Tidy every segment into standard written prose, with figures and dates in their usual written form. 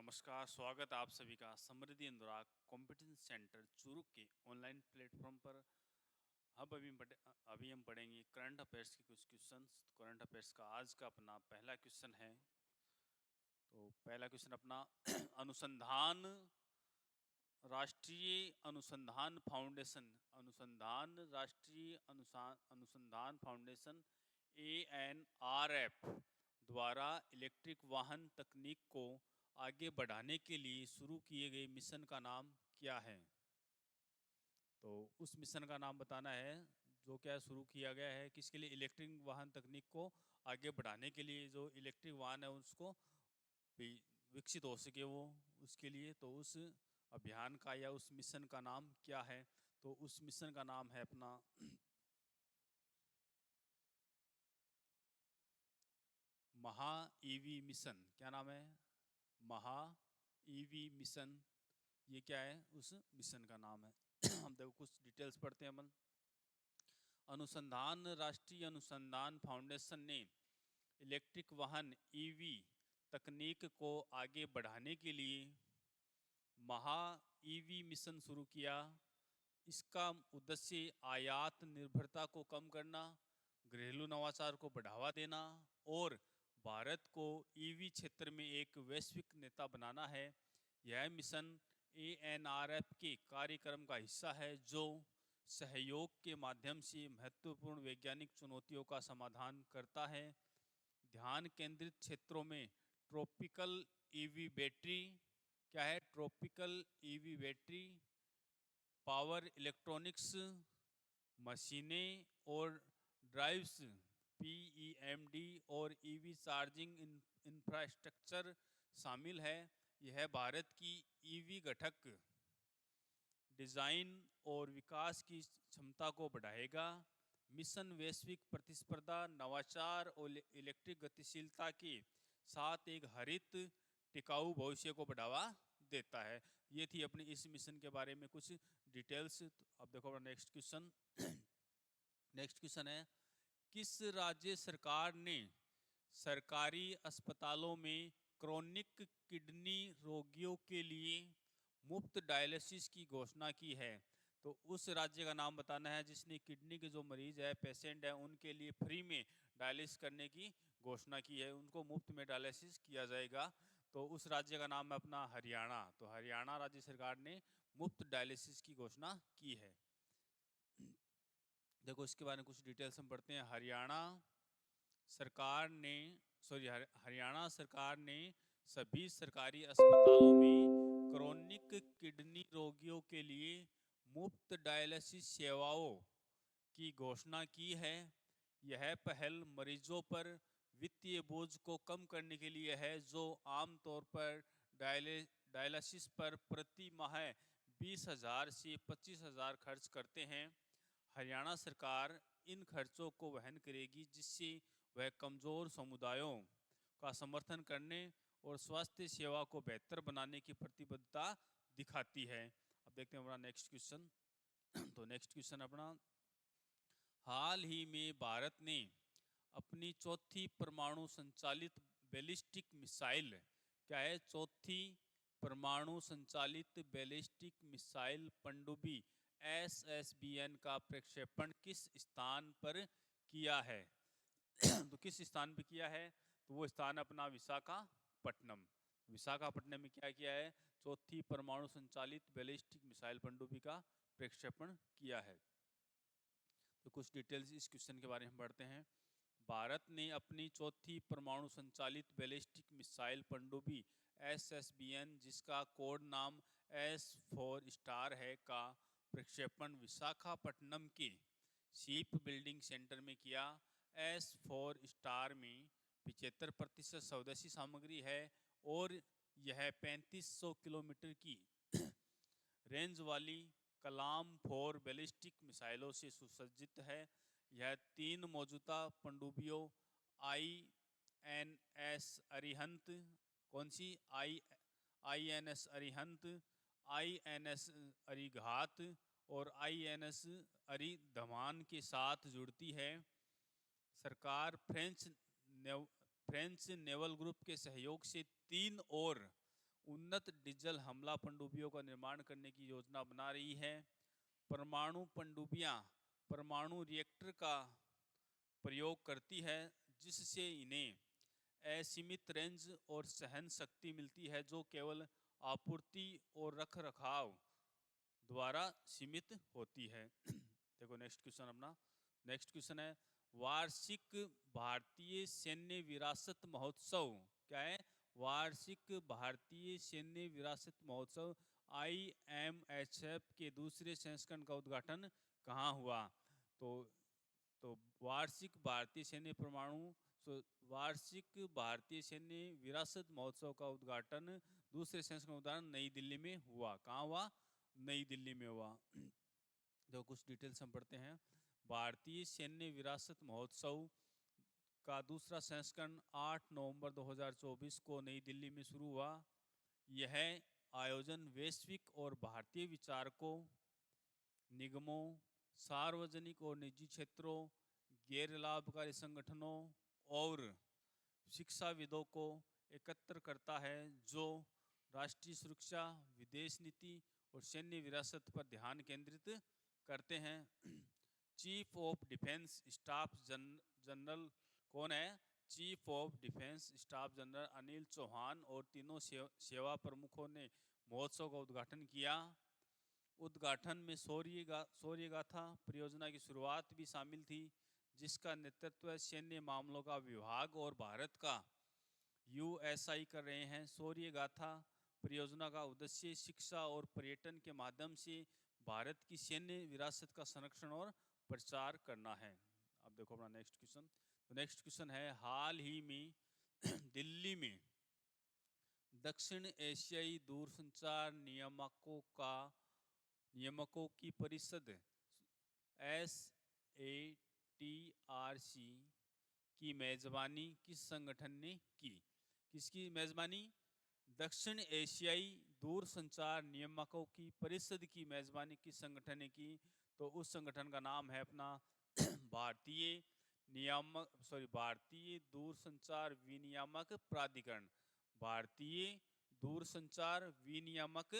नमस्कार, स्वागत है आप सभी का समृद्धि अनुराग कॉम्पिटेंस सेंटर चूरू के ऑनलाइन प्लेटफॉर्म पर। अब अभी हम पढ़ेंगे करंट अफेयर्स के कुछ क्वेश्चंस। करंट अफेयर्स का आज का अपना पहला क्वेश्चन है। तो पहला क्वेश्चन अपना अनुसंधान राष्ट्रीय अनुसंधान फाउंडेशन ANRF द्वारा इलेक्ट्रिक वाहन तकनीक को आगे बढ़ाने के लिए शुरू किए गए मिशन का नाम क्या है? तो उस मिशन का नाम बताना है जो क्या शुरू किया गया है, किसके लिए? इलेक्ट्रिक वाहन तकनीक को आगे बढ़ाने के लिए, जो इलेक्ट्रिक वाहन है उसको भी विकसित हो सके वो, उसके लिए। तो उस अभियान का या उस मिशन का नाम क्या है? तो उस मिशन का नाम है अपना महा ईवी मिशन। क्या नाम है? महा ईवी मिशन। ये क्या है? उस मिशन का नाम है। हम देखो कुछ डिटेल्स पढ़ते हैं अपन। राष्ट्रीय अनुसंधान फाउंडेशन ने इलेक्ट्रिक वाहन ईवी तकनीक को आगे बढ़ाने के लिए महा ईवी मिशन शुरू किया। इसका उद्देश्य आयात निर्भरता को कम करना, घरेलू नवाचार को बढ़ावा देना और भारत को ईवी क्षेत्र में एक वैश्विक नेता बनाना है। यह मिशन ANRF के कार्यक्रम का हिस्सा है, जो सहयोग के माध्यम से महत्वपूर्ण वैज्ञानिक चुनौतियों का समाधान करता है। ध्यान केंद्रित क्षेत्रों में ट्रॉपिकल ईवी बैटरी, क्या है? Tropical EV battery, power electronics, मशीनें और ड्राइव्स PEMD और ईवी चार्जिंग इंफ्रास्ट्रक्चर शामिल है। यह भारत की ईवी घटक डिजाइन और विकास की क्षमता को बढ़ाएगा। मिशन वैश्विक प्रतिस्पर्धा, नवाचार और इलेक्ट्रिक गतिशीलता के साथ एक हरित टिकाऊ भविष्य को बढ़ावा देता है। ये थी अपनी इस मिशन के बारे में कुछ डिटेल्स। तो अब देखो अपना नेक्स्ट क्वेश्चन। नेक्स्ट क्वेश्चन है, किस राज्य सरकार ने सरकारी अस्पतालों में क्रोनिक किडनी रोगियों के लिए मुफ्त डायलिसिस की घोषणा की है? तो उस राज्य का नाम बताना है जिसने किडनी के जो मरीज है, पेशेंट है, उनके लिए फ्री में डायलिसिस करने की घोषणा की है। उनको मुफ्त में डायलिसिस किया जाएगा। तो उस राज्य का नाम है अपना हरियाणा। तो हरियाणा राज्य सरकार ने मुफ्त डायलिसिस की घोषणा की है। देखो इसके बारे में कुछ डिटेल्स हम पढ़ते हैं। हरियाणा सरकार ने सभी सरकारी अस्पतालों में क्रोनिक किडनी रोगियों के लिए मुफ्त डायलिसिस सेवाओं की घोषणा की है। यह पहल मरीजों पर वित्तीय बोझ को कम करने के लिए है, जो आमतौर पर डायलिसिस पर प्रति माह 20,000 से 25,000 खर्च करते हैं। हरियाणा सरकार इन खर्चों को वहन करेगी, जिससे वह कमजोर समुदायों का समर्थन करने और स्वास्थ्य सेवा को बेहतर बनाने की प्रतिबद्धता दिखाती है। अब देखते हैं अपना नेक्स्ट क्वेश्चन। तो नेक्स्ट क्वेश्चन अपना, हाल ही में भारत ने अपनी चौथी परमाणु संचालित बैलिस्टिक मिसाइल, क्या है? चौथी परमाणु संचालित बैलिस्टिक मिसाइल पनडुब्बी SSBN का प्रक्षेपण किस स्थान पर किया है? तो किस स्थान पर किया है? तो वो स्थान अपना विशाखापट्टनम। विशाखापट्टनम में क्या किया है? चौथी परमाणु संचालित बैलिस्टिक मिसाइल पनडुब्बी का प्रक्षेपण किया है। तो कुछ डिटेल्स इस क्वेश्चन के बारे में पढ़ते हैं। भारत ने अपनी चौथी परमाणु संचालित बैलिस्टिक मिसाइल पनडुब्बी SSBN, जिसका कोड नाम S4 स्टार है, का प्रक्षेपण विशाखापट्टनम के शिप बिल्डिंग सेंटर में किया। S4 स्टार में 75% स्वदेशी सामग्री है और यह 3500 किलोमीटर की रेंज वाली कलाम 4 बैलिस्टिक मिसाइलों से सुसज्जित है। यह 3 मौजूदा पनडुब्बियों INS अरिहंत, कौन सी? INS अरिहंत, INS अरिघात और INS अरिधमान के साथ जुड़ती है। सरकार फ्रेंच नेवल ग्रुप के सहयोग से 3 और उन्नत डीजल हमला पनडुब्बियों का निर्माण करने की योजना बना रही है। परमाणु पनडुब्बियां परमाणु रिएक्टर का प्रयोग करती है, जिससे इन्हें असीमित रेंज और सहन शक्ति मिलती है, जो केवल आपूर्ति और रखरखाव द्वारा सीमित होती है। देखो नेक्स्ट क्वेश्चन अपना। नेक्स्ट क्वेश्चन है, वार्षिक भारतीय सैन्य विरासत महोत्सव क्या है? वार्षिक भारतीय सैन्य विरासत महोत्सव IMHF के दूसरे संस्करण का उद्घाटन कहाँ हुआ? तो वार्षिक भारतीय सैन्य वार्षिक भारतीय सैन्य विरासत महोत्सव का उद्घाटन दूसरे संस्करण उद्घाटन नई दिल्ली में हुआ। कहाँ हुआ? नई दिल्ली में हुआ। जो कुछ डिटेल्स हम पढ़ते हैं। भारतीय सैन्य विरासत महोत्सव का दूसरा संस्करण 8 नवंबर 2024 को नई दिल्ली में शुरू हुआ। यह आयोजन वैश्विक और भारतीय विचारकों, निगमों, सार्वजनिक और निजी क्षेत्रों, गैर लाभकारी संगठनों और शिक्षाविदों को एकत्र करता है, जो राष्ट्रीय सुरक्षा, विदेश नीति और सैन्य विरासत पर ध्यान केंद्रित करते हैं। Chief of defence staff general कौन है? Chief of defence staff general Anil Chauhan और तीनों सेवा प्रमुखों ने महोत्सव का उद्घाटन किया। उद्घाटन में शौर्य गाथा परियोजना की शुरुआत भी शामिल थी, जिसका नेतृत्व सैन्य मामलों का विभाग और भारत का USI कर रहे हैं। शौर्य गाथा परियोजना का उद्देश्य शिक्षा और पर्यटन के माध्यम से भारत की सैन्य विरासत का संरक्षण और प्रचार करना है। अब देखो अपना नेक्स्ट क्वेश्चन। तो नेक्स्ट क्वेश्चन है, हाल ही में दिल्ली में दक्षिण एशियाई दूरसंचार नियामकों की परिषद SATRC की मेजबानी किस संगठन ने की? किसकी मेजबानी? दक्षिण एशियाई दूरसंचार नियामकों की परिषद की मेजबानी किस संगठन ने की? तो उस संगठन का नाम है अपना भारतीय दूरसंचार विनियामक प्राधिकरण। भारतीय दूरसंचार विनियामक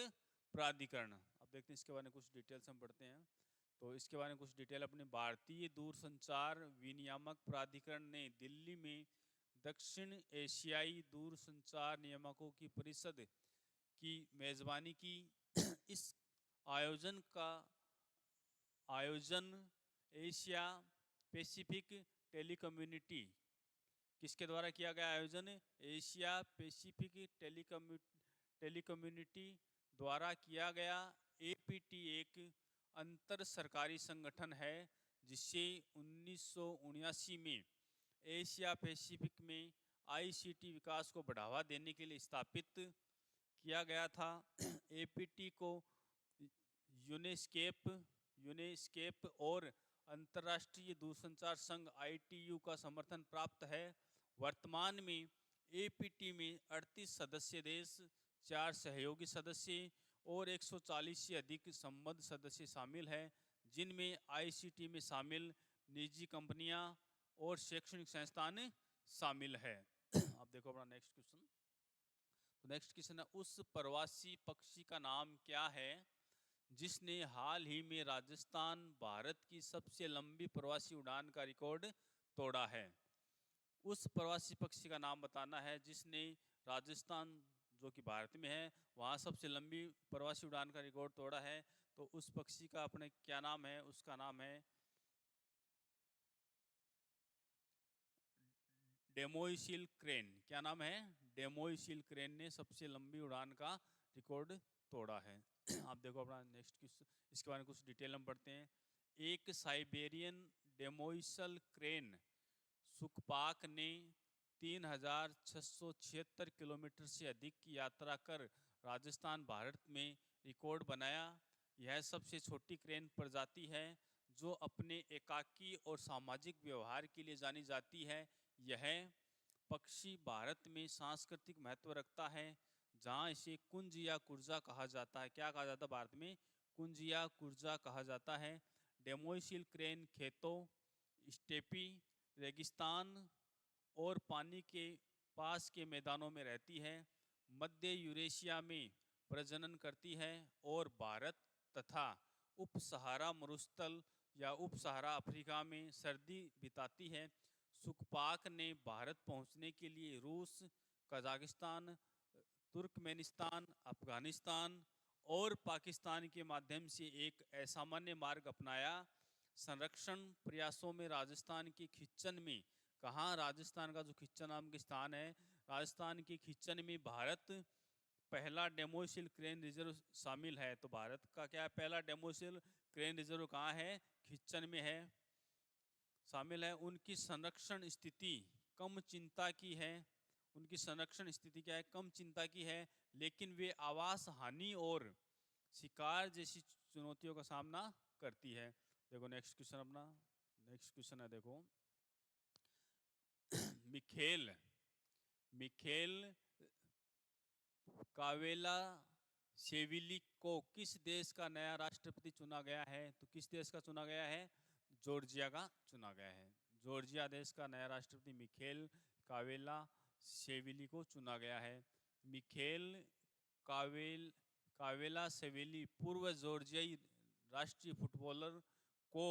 प्राधिकरण। अब देखते हैं इसके बारे में कुछ डिटेल्स हम पढ़ते हैं। तो इसके बारे में कुछ डिटेल अपने भारतीय दूरसंचार विनियामक प्राधिकरण ने दिल्ली में दक्षिण एशियाई दूरसंचार नियामकों की परिषद की मेजबानी की। इस आयोजन एशिया पैसिफिक टेलीकम्युनिटी किसके द्वारा किया गया? आयोजन एशिया पैसिफिक टेलीकम्युनिटी द्वारा किया गया। APT एक अंतर सरकारी संगठन है, जिसे 1979 में एशिया पैसिफिक में ICT विकास को बढ़ावा देने के लिए स्थापित किया गया था। APT को यूनेस्केप और अंतर्राष्ट्रीय दूरसंचार संघ ITU का समर्थन प्राप्त है। वर्तमान में APT में 38 सदस्य देश, 4 सहयोगी सदस्य और 140 से अधिक संबद्ध सदस्य शामिल हैं, जिनमें ICT में शामिल निजी कंपनियां और शैक्षणिक संस्थान शामिल है। अब देखो अपना नेक्स्ट क्वेश्चन। तो नेक्स्ट क्वेश्चन है, उस प्रवासी पक्षी का नाम क्या है जिसने हाल ही में राजस्थान भारत की सबसे लंबी प्रवासी उड़ान का रिकॉर्ड तोड़ा है? उस प्रवासी पक्षी का नाम बताना है जिसने राजस्थान, जो कि भारत में है, वहाँ सबसे लंबी प्रवासी उड़ान का रिकॉर्ड तोड़ा है। तो उस पक्षी का अपने क्या नाम है? उसका नाम है डेमोइसिल क्रेन। क्या नाम है? डेमोइसिल क्रेन ने सबसे लंबी उड़ान का रिकॉर्ड तोड़ा है। आप देखो अपना नेक्स्ट क्वेश्चन, इसके बारे में कुछ डिटेल हम पढ़ते हैं। एक साइबेरियन डेमोइसल क्रेन सुखपाक ने 3676 किलोमीटर से अधिक की यात्रा कर राजस्थान भारत में रिकॉर्ड बनाया। यह सबसे छोटी क्रेन प्रजाति है जो अपने एकाकी और सामाजिक व्यवहार के लिए जानी जाती है। यह पक्षी भारत में सांस्कृतिक महत्व रखता है, जहाँ इसे कुंज या कुर्जा कहा जाता है। क्या कहा जाता है भारत में? कुंज या कुर्जा कहा जाता है। डेमोइसिल क्रेन खेतों, स्टेपी, रेगिस्तान और पानी के पास के मैदानों में रहती है। मध्य यूरेशिया में प्रजनन करती है और भारत तथा उप सहारा मरुस्थल या उप सहारा अफ्रीका में सर्दी बिताती है। सुकपाक ने भारत पहुंचने के लिए रूस, कजाकिस्तान, तुर्कमेनिस्तान, अफगानिस्तान और पाकिस्तान के माध्यम से एक असामान्य मार्ग अपनाया। संरक्षण प्रयासों में राजस्थान के खिच्चन में, कहाँ राजस्थान का जो खिच्चन नाम के स्थान है, राजस्थान के खिच्चन में भारत पहला डेमोसिल क्रेन रिजर्व शामिल है। तो भारत का क्या है, पहला डेमोसिल क्रेन रिजर्व कहाँ है, खिच्चन में है, शामिल है। उनकी संरक्षण स्थिति कम चिंता की है, उनकी संरक्षण स्थिति क्या है, कम चिंता की है, लेकिन वे आवास हानि और शिकार जैसी चुनौतियों का सामना करती है। देखो नेक्स्ट क्वेश्चन, अपना नेक्स्ट क्वेश्चन है, देखो मिखेल मिखेल कावेला शेविली को किस देश का नया राष्ट्रपति चुना गया है? तो किस देश का चुना गया है? जॉर्जिया का चुना गया है। जॉर्जिया देश का नया राष्ट्रपति मिखेल कावेला शेविली को चुना गया है। मिखेल कावेला शेविली पूर्व जॉर्जियाई राष्ट्रीय फुटबॉलर को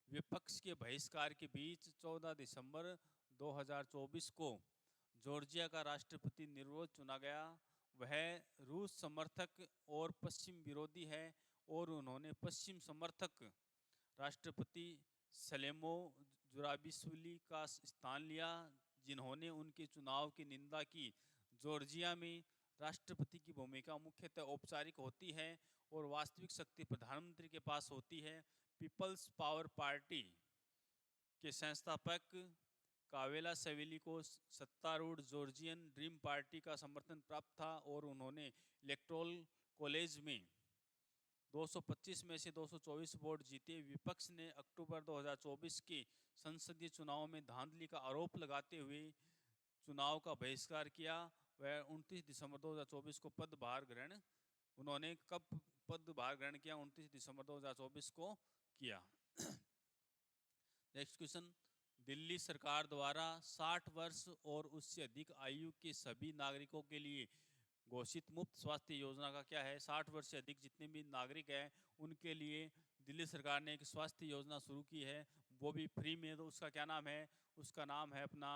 विपक्ष के बहिष्कार के बीच 14 दिसंबर 2024 को जॉर्जिया का राष्ट्रपति निर्विरोध चुना गया। वह रूस समर्थक और पश्चिम विरोधी है और उन्होंने पश्चिम समर्थक राष्ट्रपति सलेमो जुराबिशविली का स्थान लिया, जिन्होंने उनके चुनाव की निंदा की। जॉर्जिया में राष्ट्रपति की भूमिका मुख्यतः औपचारिक होती है और वास्तविक शक्ति प्रधानमंत्री के पास होती है। पीपल्स पावर पार्टी के संस्थापक कावेला शेविली को सत्तारूढ़ जॉर्जियन ड्रीम पार्टी का समर्थन प्राप्त था और उन्होंने इलेक्टोरल कॉलेज में 225 में से 224 वोट जीते। विपक्ष ने अक्टूबर 2024 के संसदीय चुनाव में धांधली का आरोप लगाते हुए चुनाव का बहिष्कार किया। वह 29 दिसंबर 2024 को पदभार ग्रहण, उन्होंने कब पदभार ग्रहण किया? 29 दिसंबर 2024 को किया। नेक्स्ट क्वेश्चन, दिल्ली सरकार द्वारा 60 वर्ष और उससे अधिक आयु के सभी नागरिकों के लिए घोषित मुफ्त स्वास्थ्य योजना का क्या है? 60 वर्ष से अधिक जितने भी नागरिक हैं उनके लिए दिल्ली सरकार ने एक स्वास्थ्य योजना शुरू की है, वो भी फ्री में। तो उसका क्या नाम है? उसका नाम है अपना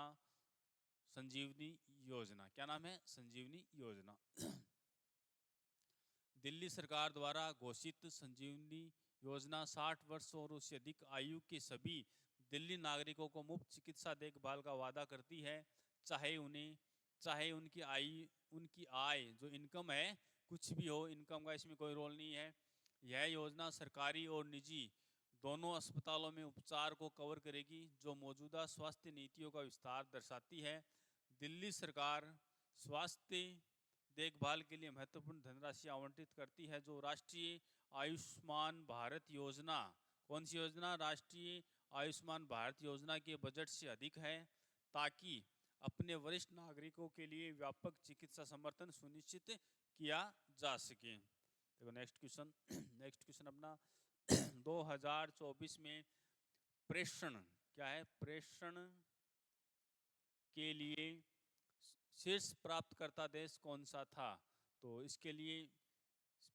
संजीवनी योजना। क्या नाम है? संजीवनी योजना। दिल्ली सरकार द्वारा घोषित संजीवनी योजना 60 वर्ष और उससे अधिक आयु के सभी दिल्ली नागरिकों को मुफ्त चिकित्सा देखभाल का वादा करती है, चाहे उनकी आय जो इनकम है कुछ भी हो, इनकम का इसमें कोई रोल नहीं है। यह योजना सरकारी और निजी दोनों अस्पतालों में उपचार को कवर करेगी, जो मौजूदा स्वास्थ्य नीतियों का विस्तार दर्शाती है। दिल्ली सरकार स्वास्थ्य देखभाल के लिए महत्वपूर्ण धनराशि आवंटित करती है, जो राष्ट्रीय आयुष्मान भारत योजना, कौन सी योजना? राष्ट्रीय आयुष्मान भारत योजना के बजट से अधिक है, ताकि अपने वरिष्ठ नागरिकों के लिए व्यापक चिकित्सा समर्थन सुनिश्चित किया जा सके। देखो नेक्स्ट क्वेश्चन, नेक्स्ट क्वेश्चन अपना 2024 में प्रेषण, क्या है? प्रेषण के लिए शीर्ष प्राप्तकर्ता देश कौन सा था? तो इसके लिए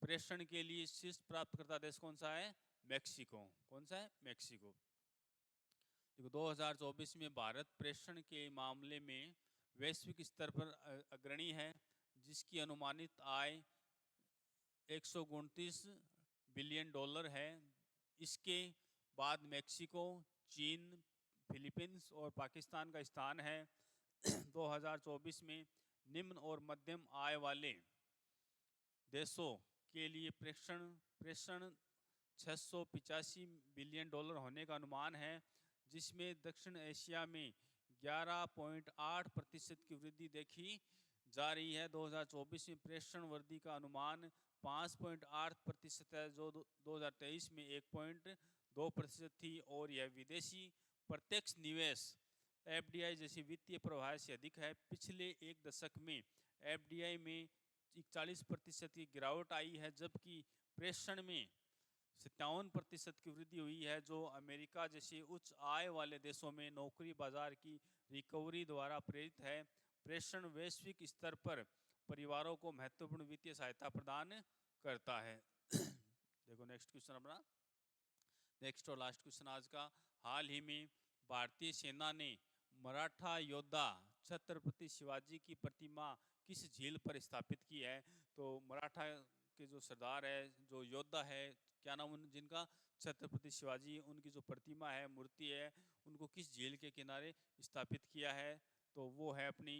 प्रेषण के लिए शीर्ष प्राप्तकर्ता देश कौन सा है? मैक्सिको। कौन सा है? मैक्सिको। देखो 2024 में भारत प्रेषण के मामले में वैश्विक स्तर पर अग्रणी है, जिसकी अनुमानित आय 129 बिलियन डॉलर है। इसके बाद मैक्सिको, चीन, फिलीपींस और पाकिस्तान का स्थान है। 2024 में निम्न और मध्यम आय वाले देशों के लिए प्रेषण 685 बिलियन डॉलर होने का अनुमान है, जिसमें दक्षिण एशिया में 11.8% की वृद्धि देखी जा रही है। 2024 में प्रेषण वृद्धि का अनुमान 5.8% है, जो 2023 में 1.2% थी, और यह विदेशी प्रत्यक्ष निवेश FDI जैसी वित्तीय प्रवाह से अधिक है। पिछले एक दशक में FDI में 41% की गिरावट आई है, जबकि प्रेषण में 57% की वृद्धि हुई है, जो अमेरिका जैसे उच्च आय वाले देशों में नौकरी बाजार की रिकवरी द्वारा प्रेरित है। प्रेषण वैश्विक स्तर पर परिवारों को महत्वपूर्ण वित्तीय सहायता प्रदान करता है। देखो नेक्स्ट क्वेश्चन अपना, नेक्स्ट और लास्ट क्वेश्चन आज का। हाल ही में भारतीय सेना ने मराठा योद्धा छत्रपति शिवाजी की प्रतिमा किस झील पर स्थापित की है? तो मराठा के जो सरदार है, जो योद्धा है, क्या नाम जिनका, छत्रपति शिवाजी, उनकी जो प्रतिमा है, मूर्ति है, उनको किस झील के किनारे स्थापित किया है? तो वो है अपनी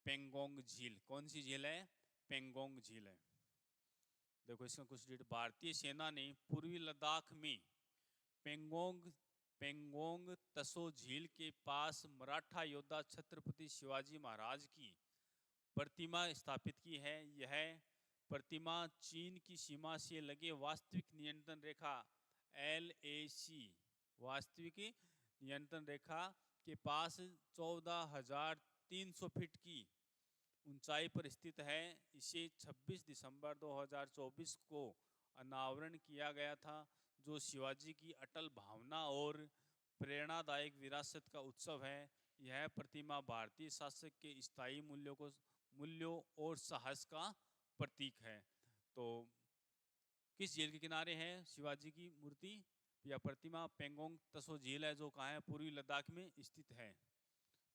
पेंगोंग झील। कौन सी झील है? पेंगोंग झील है। देखो इसका कुछ डिटेल। भारतीय सेना ने पूर्वी लद्दाख में पेंगोंग पेंगोंग तसो झील के पास मराठा योद्धा छत्रपति शिवाजी महाराज की प्रतिमा स्थापित की है। यह प्रतिमा चीन की सीमा से लगे वास्तविक नियंत्रण रेखा LAC वास्तविक नियंत्रण रेखा के पास 14,300 फीट की ऊंचाई पर स्थित है। इसे 26 दिसंबर 2024 को अनावरण किया गया था, जो शिवाजी की अटल भावना और प्रेरणादायक विरासत का उत्सव है। यह प्रतिमा भारतीय शासक के स्थायी मूल्यों और साहस का प्रतीक है। तो किस झील के किनारे है शिवाजी की मूर्ति या प्रतिमा? पेंगोंग तसो झील है, जो कहाँ है? पूर्वी लद्दाख में स्थित है।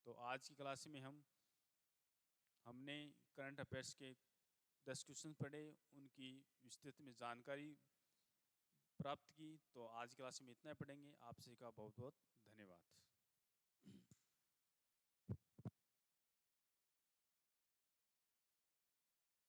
तो आज की क्लास में हमने करंट अफेयर्स के 10 क्वेश्चन पढ़े, उनकी विस्तृत में जानकारी प्राप्त की। तो आज की क्लास में इतना ही पढ़ेंगे। आपसे का बहुत बहुत धन्यवाद।